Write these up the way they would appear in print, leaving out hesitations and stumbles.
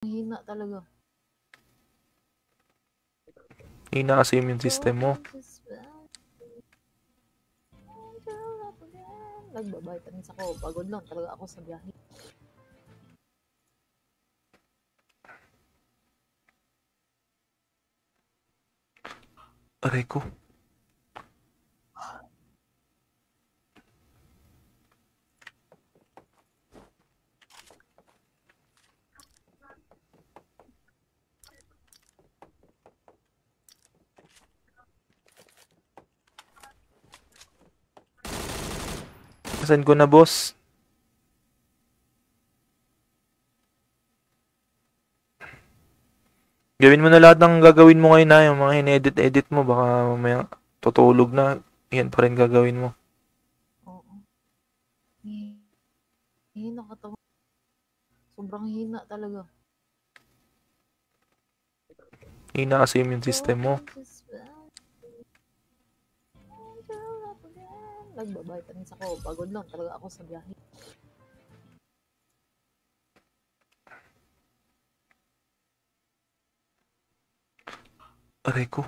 Mahina talaga. Hina kasi yung immune system mo. Nagbabitamins ako. Pagod lang talaga ako sa biyahe. Aray ko. Send ko na, boss. Gawin mo na lahat ng gagawin mo ngayon na yung mga in-edit-edit mo. Baka mamaya tutulog na. Yan pa rin gagawin mo. Oo. Hina katawan. Sobrang hina talaga. Hina kasi yung immune system mo. Nagbabitamins ako. Pagod lang talaga ako sa biyahe. Aray ko.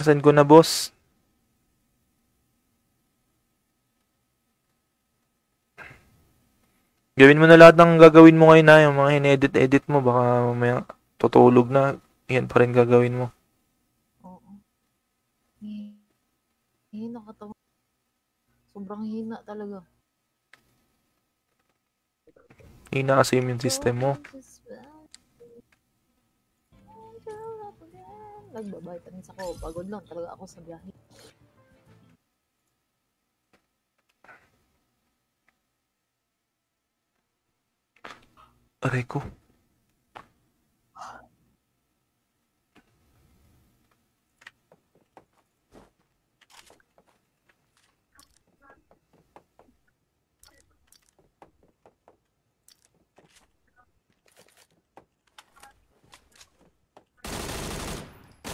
Send ko na, boss. Gawin mo na lahat ng gagawin mo ngayon na yung mga in-edit-edit mo. Baka mamaya tutulog na. Yan pa rin gagawin mo. Oo. Hina katawan. Sobrang hina talaga. Hina kasi yung immune system mo. Nagbabitamins ako. Pagod lang talaga ako sa biyahe. Aray ko.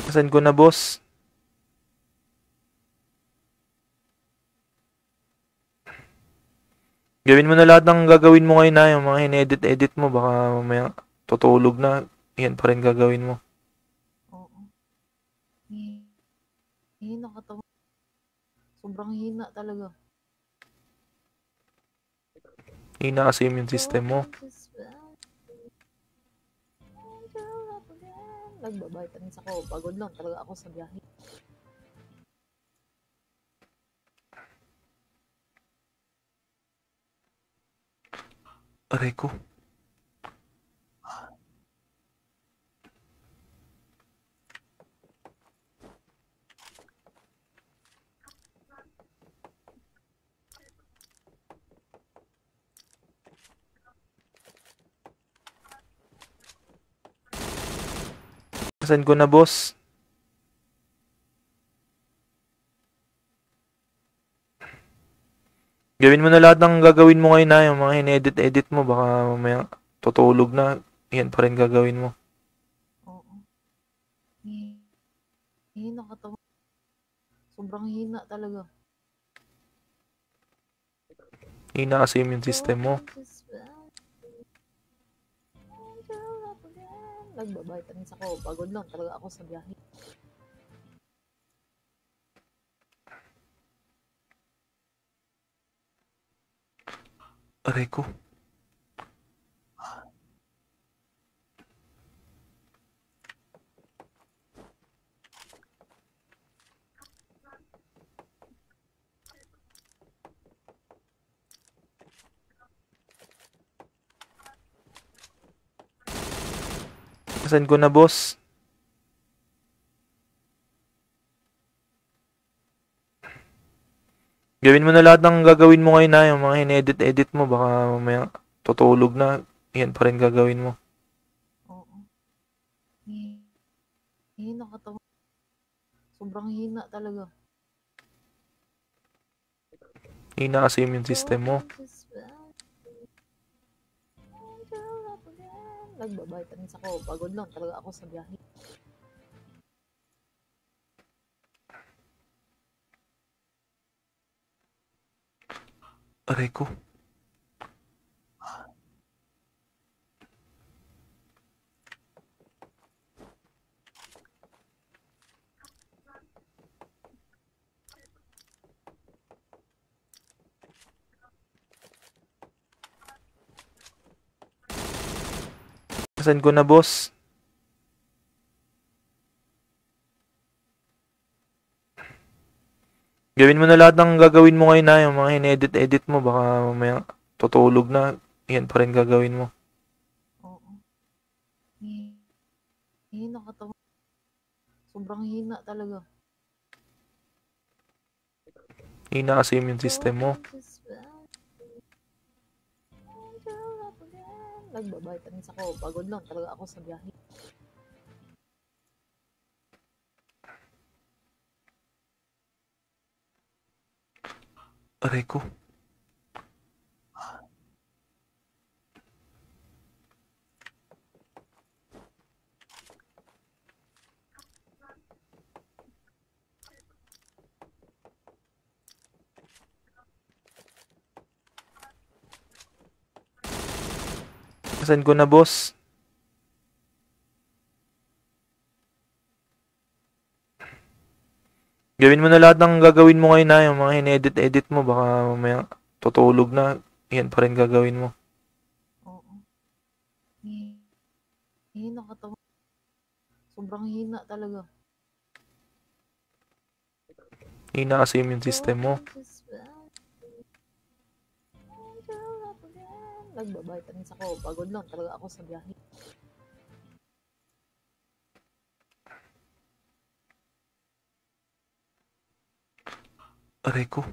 Send ko na, boss. Gawin mo na lahat ng gagawin mo ngayon na yung mga in-edit-edit mo. Baka mamaya tutulog na. Yan pa rin gagawin mo. Oo. Hina katawan. Sobrang hina talaga. Hina kasi yung immune system mo. Nagbabitamins ako. Pagod lang talaga ako sa biyahe. Aray ko. Send ko na, boss. Gawin mo na lahat ng gagawin mo ngayon na yung mga in-edit-edit mo. Baka mamaya tutulog na. Yan pa rin gagawin mo. Oo. Hina katawan. Sobrang hina talaga. Hina kasi yung immune system mo. Nagbabitamins ako. Pagod lang talaga ako sa biyahe. Aray ko. Send ko na, boss. Gawin mo na lahat ng gagawin mo ngayon na yung mga in-edit-edit mo. Baka mamaya tutulog na. Yan pa rin gagawin mo. Oo. Hina katawan. Sobrang hina talaga. Hina kasi yung immune system mo. Nagba-vitamins ako. Pagod lang talaga ako sa biyahe. Aray ko. Saan ko na, boss? Gawin mo na lahat ng gagawin mo ngayon na yung mga in-edit-edit mo. Baka mamaya tutulog na. Yan pa rin gagawin mo. Oo. Hina katawan. Sobrang hina talaga. Hina kasi yung system mo. Nagba-vitamins ako. Pagod lang talaga ako sa biyahe. Aray ko. Saan ko na, boss? Gawin mo na lahat ng gagawin mo ngayon na yung mga in-edit-edit mo. Baka mamaya tutulog na. Yan pa rin gagawin mo. Oo. Hina katawan. Sobrang hina talaga. Hina kasi yung system mo. Nagba-vitamins ako. Pagod lang talaga ako sa biyahe. Aray ko.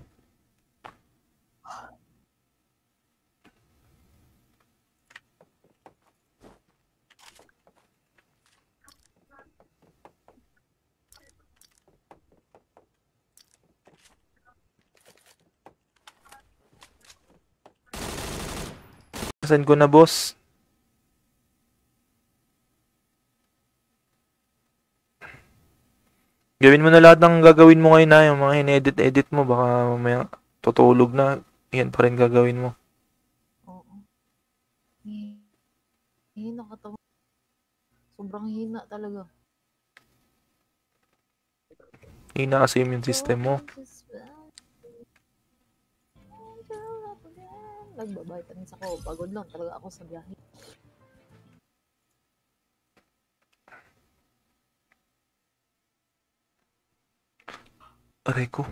Saan ko na, boss? Gawin mo na lahat ng gagawin mo ngayon na yung mga in-edit-edit mo. Baka mamaya tutulog na. Yan pa rin gagawin mo. Oo. Hina katawan. Sobrang hina talaga. Hina kasi yung system mo. Nagba-vitamins ako. Pagod lang talaga ako sa biyahe. Aray ko.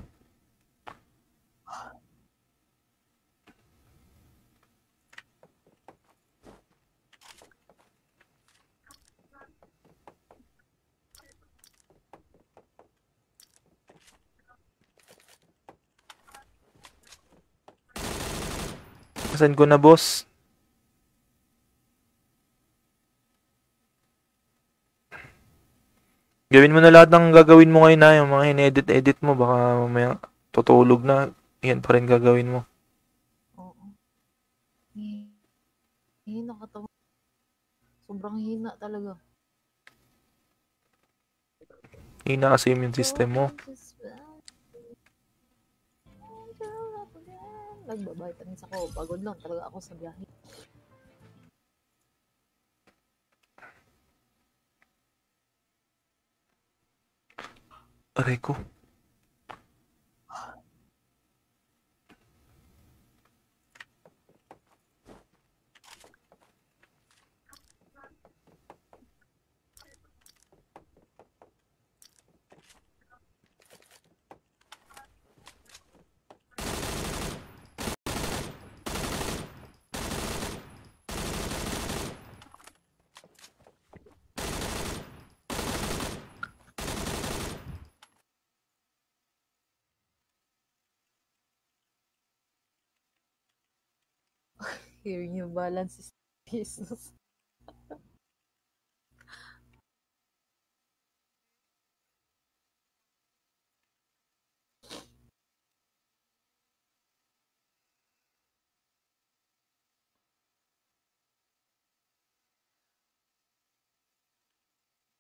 Saan ko na, boss? Gawin mo na lahat ng gagawin mo ngayon na yung mga in-edit-edit mo. Baka mamaya tutulog na. Yan pa rin gagawin mo. Oo. Hina katawan. Sobrang hina talaga. Hina kasi yung system mo. Nagba-vitamins ako. Pagod lang talaga ako sa biyahe. Aray ko. Hearing your balance is business.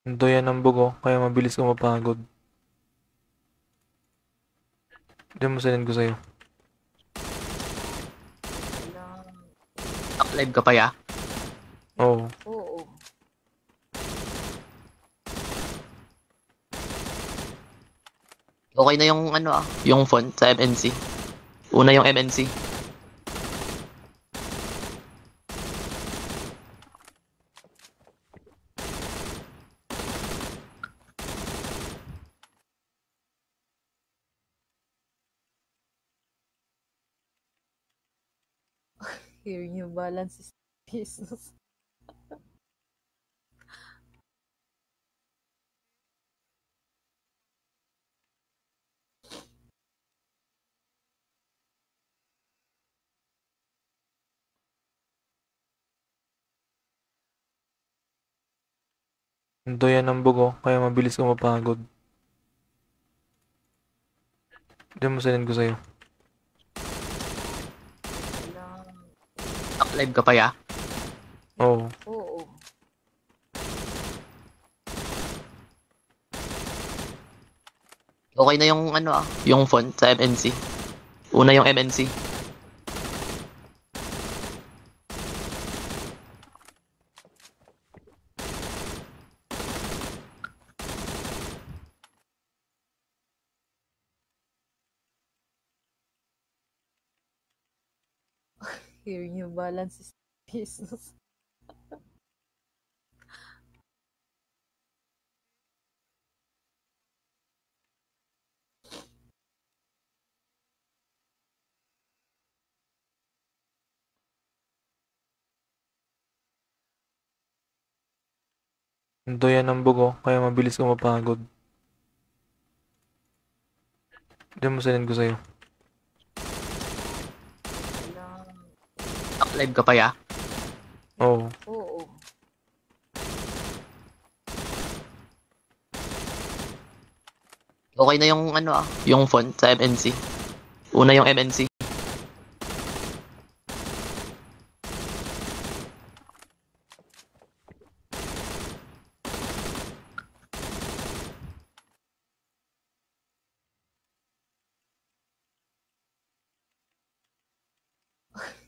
Doyan ng bugo, kaya mabilis ka mapagod. Diyan mo sinend ko sa'yo. Walang... Live ka pa ya? Oo. Oo. Okay na yung yung font sa MNC. Una yung MNC. Here new balance is pesos. Doyan ng bugo, kaya mabilis ka mapagod. Diyan mo sinend ko sa'yo. Walang... Live ka pa ya? Oo. Oo. Okay na yung yung font sa MNC. Una yung MNC. Here new balance is pesos. Doyan ng bugo, kaya mabilis ka mapagod. Diyan mo sinend ko sa'yo. Walang... Live ka pa ya? Oo. Oo. Okay na yung yung font sa MNC. Una yung MNC.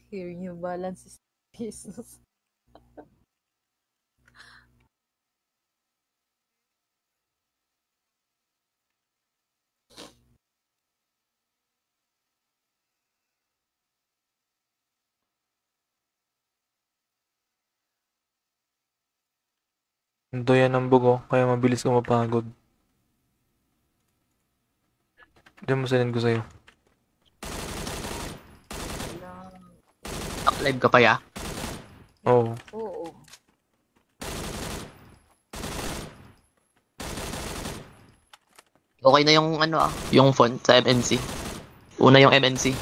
Here new balance is pesos. Doyan ng bugo, kaya mabilis ka mapagod. Diyan mo sinend ko sa'yo. Walang... Live ka pa ya? Oo. Oo. Okay na yung yung font sa MNC. Una yung MNC.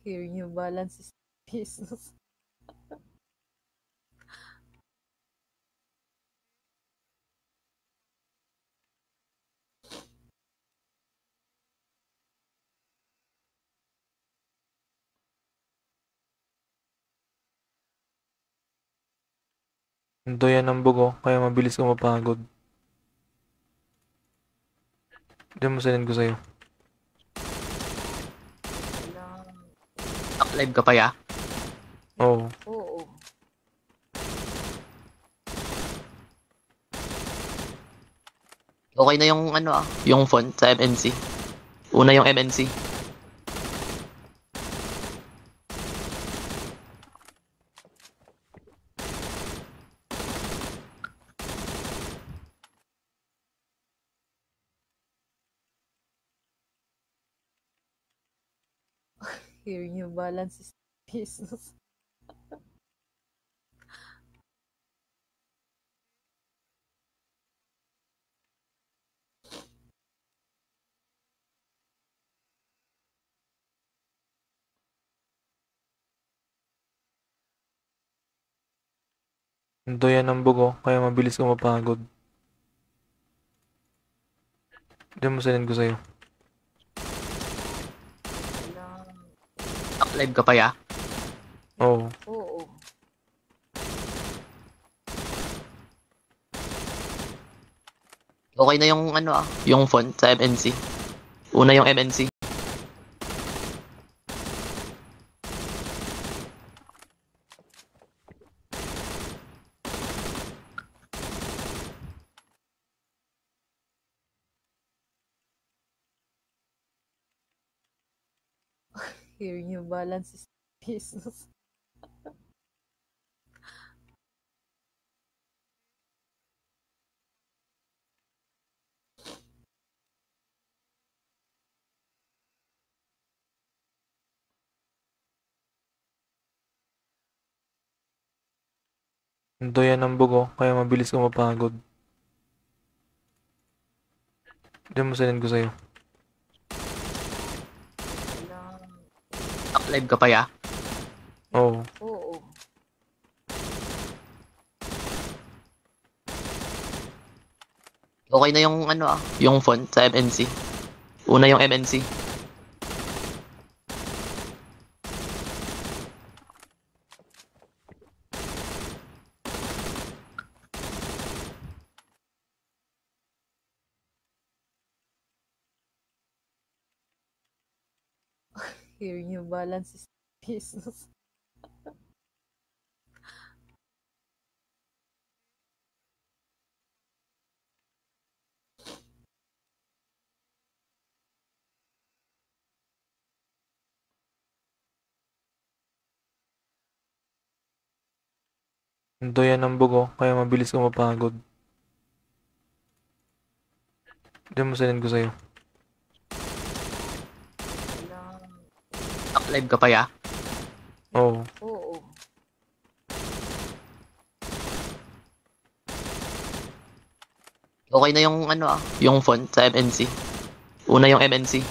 Here new balance is pesos. Doyan ng bugo, kaya mabilis ka mapagod. Diyan mo sinend ko sa'yo. Walang... Live ka pa ya? Oo. Oo. Okay na yung yung font sa MNC. Una yung MNC. Here new balance is pesos. Doyan ng bugo, kaya mabilis ka mapagod. Diyan mo sinend ko sa'yo. Wala. Live ka pa ya? Oo. Oo. Okay na yung yung font sa MNC. Una yung MNC. Here, new balance is business. Doyan ng bugo, kaya mabilis ka mapagod. Diyan mo sinend ko sa'yo. Wala. Live ka pa ya? Oo. Oo. Okay na yung yung font sa MNC. Una yung MNC. Here, new balance is business. Doyan ng bugo, kaya mabilis ka mapagod. Diyan mo sinend ko sa'yo. Wala. Live ka pa ya? Oo. Oo. Okay na yung yung font sa MNC. Una yung MNC.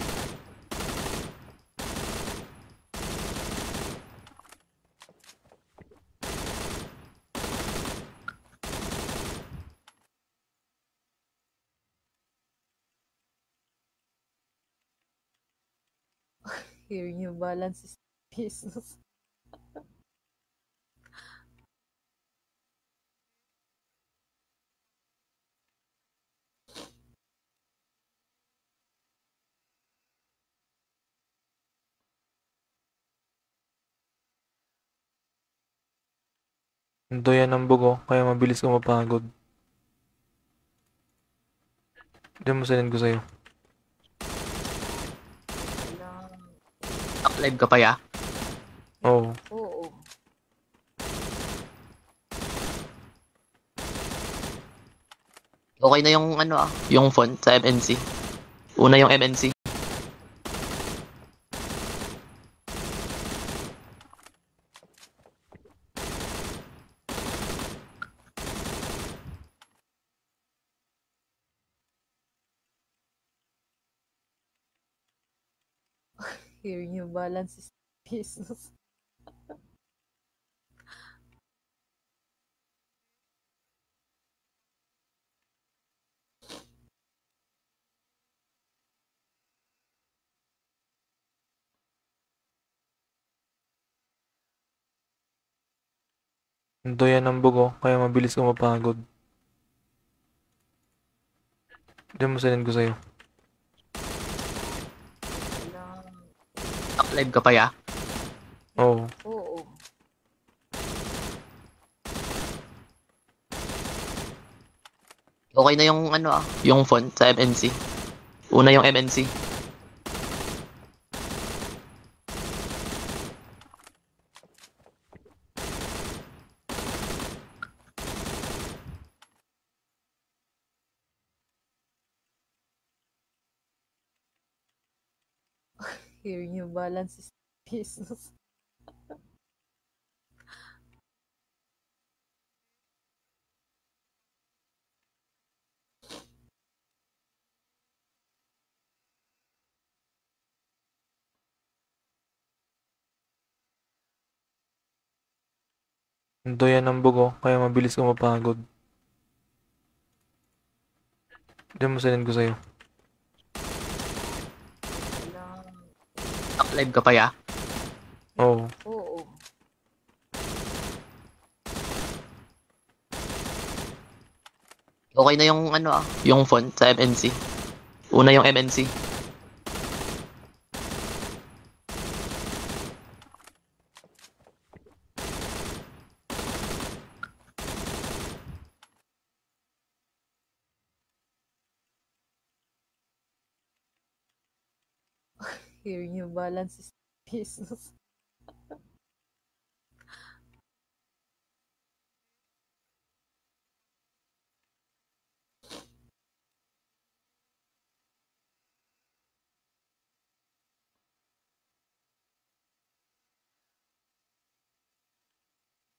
Here, new balance is business. Doyan ng bugo, kaya mabilis ka mapagod. Diyan mo sinend ko sa'yo. Wala. Live ka pa ya? Oo. Oo. Okay na yung yung font sa MNC. Una yung MNC. Here, new balance is business. Doyan ng bugo, kaya mabilis ka mapagod. Diyan mo sinend ko sa'yo. Wala. Live ka pa ya? Oo. Oo. Okay na yung yung font sa MNC. Una yung MNC. Here, new balance is business. Doyan ng bugo, kaya mabilis ka mapagod. Diyan mo sinend ko sa'yo. Wala. Live ka pa ya? Oo. Oo. Okay na yung yung font sa MNC. Una yung MNC. Hearing your balance is business.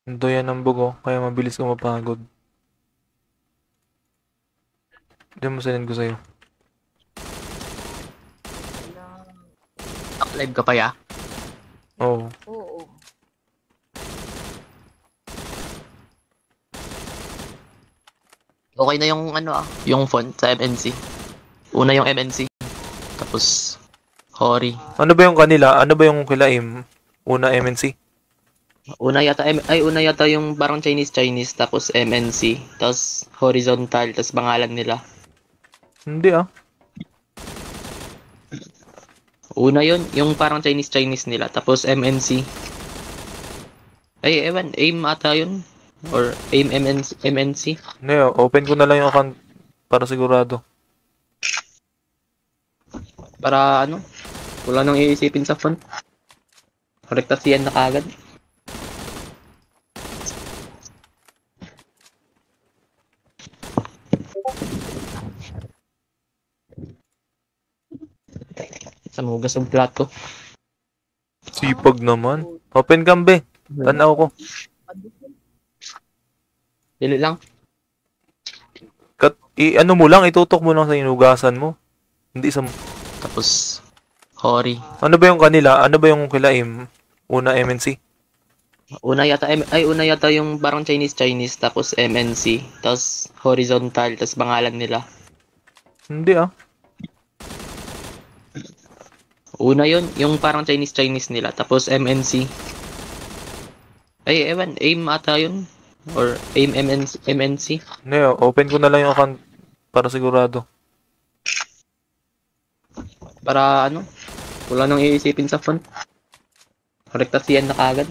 Doyan ng bugo, kaya mabilis ka mapagod. Diyan mo sinend ko sa'yo. Wala. Live ka pa ya? Oo. Oo. Okay na yung yung font sa MNC. Una yung MNC. Tapos Hori. Ano ba yung kanila? Ano ba yung kila Im? Una MNC? Una yata yung parang Chinese tapos MNC, tapos horizontal, tapos pangalan nila. Hindi ah. Una yun, yung parang Chinese nila, tapos MNC. Ay, ewan, AIM ata yun. Or AIM MNC. Hindi ah. Open ko na lang yung account para sigurado. Para wala nang iisipin sa font. Korektasiyan na kagad. Sa mugas ng plato. Sipag naman. Open cam be. Tanaw ko. Dili lang. Ano mo lang, itutok mo lang sa inugasan mo. Hindi sa... Tapos Hori. Ano ba yung kanila? Ano ba yung kila Im? Una MNC? Una yata yung parang Chinese tapos MNC, tapos horizontal, tapos pangalan nila. Hindi ah. Una yun, yung parang Chinese nila, tapos MNC. Ay, ewan, AIM ata yun. Or AIM MNC. Hindi ah. Open ko na lang yung account para sigurado. Para wala nang iisipin sa font. Korektasiyan na kagad.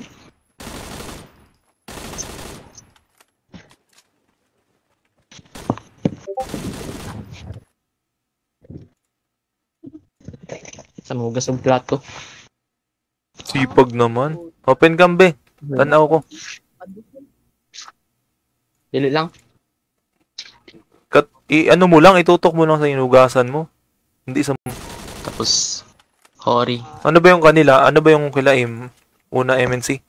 Sa mugas ng plato. Sipag naman. Open cam be. Tanaw ko. Dili lang. Ano mo lang, itutok mo lang sa inugasan mo. Hindi sa... Tapos Hori. Ano ba yung kanila? Ano ba yung kila Im? Una MNC?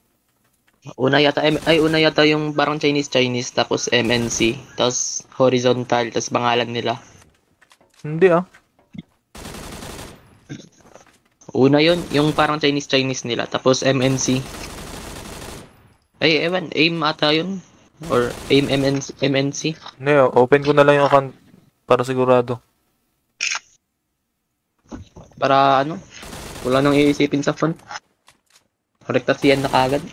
Una yata yung parang Chinese tapos MNC, tapos horizontal, tapos pangalan nila. Hindi ah. Una yun, yung parang Chinese nila, tapos MNC. Ay, ewan, AIM ata yun. Or AIM MNC. Hindi ah. Open ko na lang yung account para sigurado. Para wala nang iisipin sa font. Korektasiyan na kagad.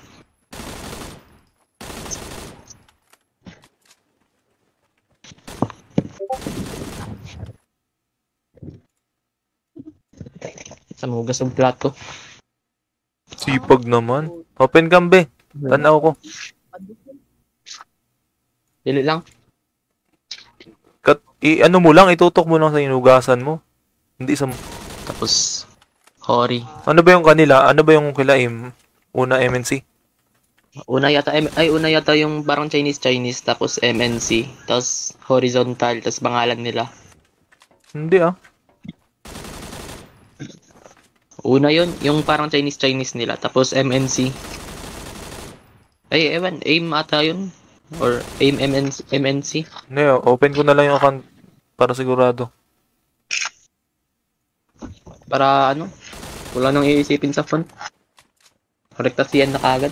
Sa mugas ng plato. Sipag naman. Open cam be. Tanaw ko. Dili lang. Ano mo lang, itutok mo lang sa inugasan mo. Hindi sa... Tapos Hori. Ano ba yung kanila? Ano ba yung kila Im? Una MNC? Una yata yung parang Chinese tapos MNC, tapos horizontal, tapos pangalan nila. Hindi ah. Una yun, yung parang Chinese nila, tapos MNC. Ay, ewan, AIM ata yun. Or AIM MNC. Hindi ah. Open ko na lang yung account para sigurado. Para wala nang iisipin sa font. Korektasiyan na kagad.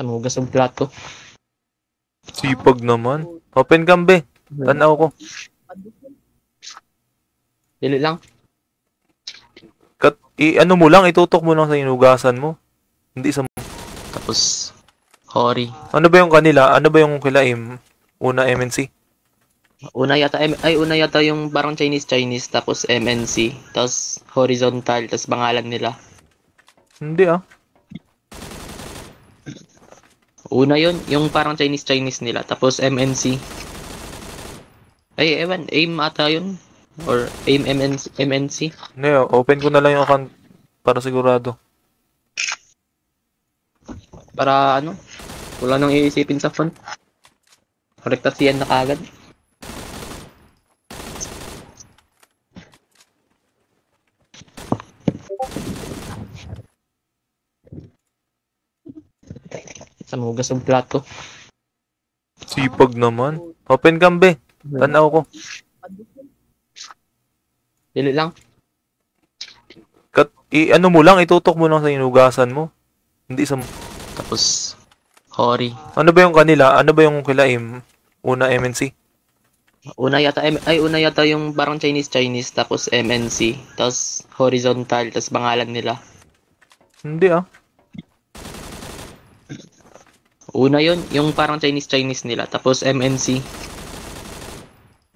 Sa mugas ng plato. Sipag naman. Open cam, be. Tanaw ko. Dili lang. Ano mo lang, itutok mo lang sa inugasan mo. Hindi sa... Tapos, Hori. Ano ba yung kanila? Ano ba yung kila una MNC? Una yata yung parang Chinese, tapos MNC, tapos horizontal, tapos pangalan nila. Hindi ah. Una yun, yung parang Chinese nila, tapos MNC. Ay, ewan, AIM ata yun. Or AIM MNC. Hindi, open ko na lang yung account para sigurado. Para ano, wala nang iisipin sa phone. Correctas yan na kagad. Sa mugas ng plato. Sipag naman. Open cam, be. Tanaw ko. Dili lang. Ano mo lang, itutok mo lang sa inugasan mo. Hindi sa... Tapos, Hori. Ano ba yung kanila? Ano ba yung kila una MNC? Una yata yung parang Chinese, tapos MNC, tapos horizontal, tapos pangalan nila. Hindi ah. Una yun, yung parang Chinese nila, tapos MNC.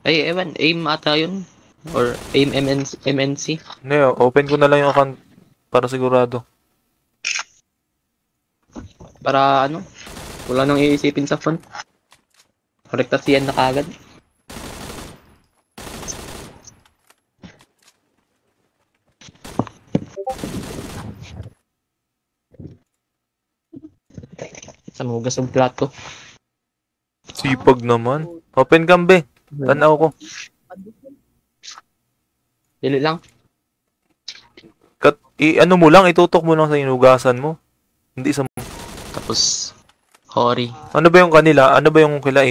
Ay, ewan, AIM ata yun. Or AIM MNC. Hindi, open ko na lang yung account para sigurado. Para ano, wala nang iisipin sa phone. Correctas yan na kagad. Sa mugas ng plato. Sipag naman. Open cam, be. Tanaw ko. Dili lang. Ano mo lang, itutok mo lang sa inugasan mo. Hindi sa... Tapos, Hori. Ano ba yung kanila? Ano ba yung kila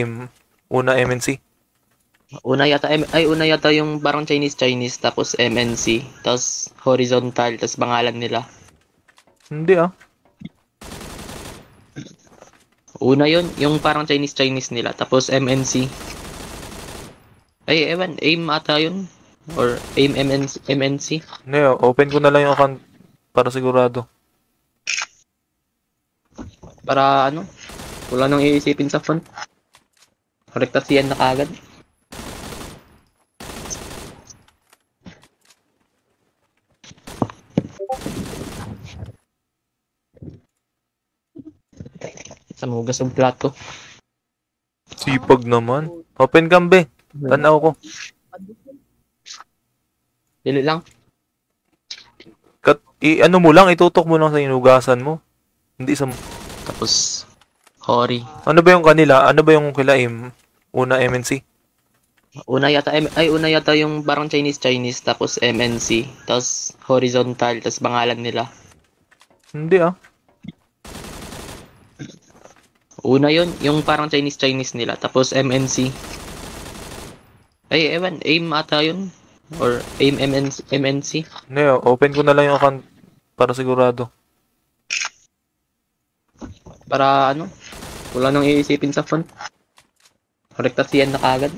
una MNC? Una yata yung parang Chinese, tapos MNC, tapos horizontal, tapos pangalan nila. Hindi ah. Una yun, yung parang Chinese nila, tapos MNC. Ay, ewan, AIM ata yun. Or AIM MNC. Hindi, open ko na lang yung account para sigurado. Para ano, wala nang iisipin sa phone. Correctas yan na kagad. Sa mugas ng plato. Sipag naman. Open cam, be. Tanaw ko. Dili lang. Ano mo lang, itutok mo lang sa inugasan mo. Hindi sa... Tapos, Hori. Ano ba yung kanila? Ano ba yung kila una MNC? Una yata yung parang Chinese, tapos MNC, tapos horizontal, tapos pangalan nila. Hindi ah. Una yun, yung parang Chinese nila, tapos MNC. Ay, ewan, AIM ata yun. Or AIM MNC. Hindi, open ko na lang yung account para sigurado. Para ano, wala nang iisipin sa phone. Correctas yan na kagad.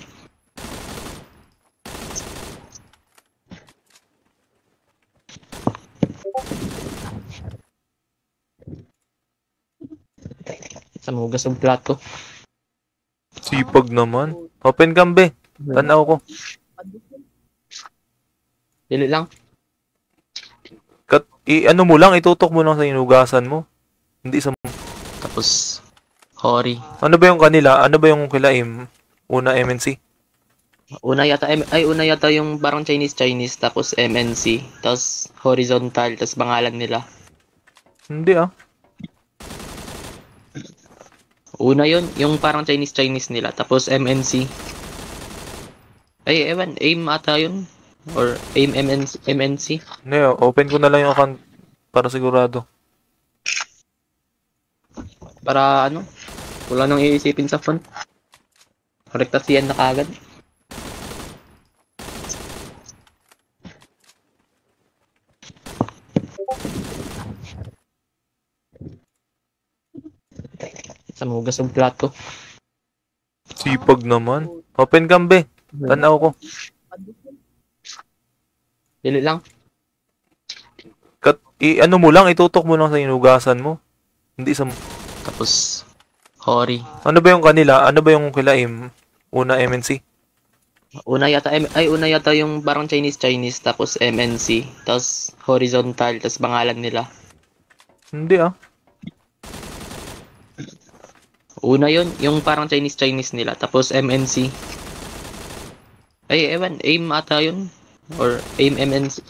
Sa mugas ng plato. Sipag naman. Open cam, be. Tanaw ko. Dili lang. Ano mo lang, itutok mo lang sa inugasan mo. Hindi sa... Tapos, Hori. Ano ba yung kanila? Ano ba yung kila una MNC? Una yata yung parang Chinese, tapos MNC, tapos horizontal, tapos pangalan nila. Hindi ah. Una yun, yung parang Chinese nila, tapos MNC. Ay, ewan, AIM ata yun. Or AIM MNC. Hindi, open ko na lang yung account para sigurado. Para ano, wala nang iisipin sa phone. Correctas yan na kagad. Sa mugas ng plato. Sipag naman. Open cam, be. Tanaw ko. Dili lang. Ano mo lang, itutok mo lang sa inugasan mo. Hindi sa... Tapos, Hori. Ano ba yung kanila? Ano ba yung kila una MNC? Una yata yung parang Chinese, tapos MNC, tapos horizontal, tapos pangalan nila. Hindi ah. Una yun, yung parang Chinese nila, tapos MNC. Ay, ewan, AIM ata yun. Or AIM MNC,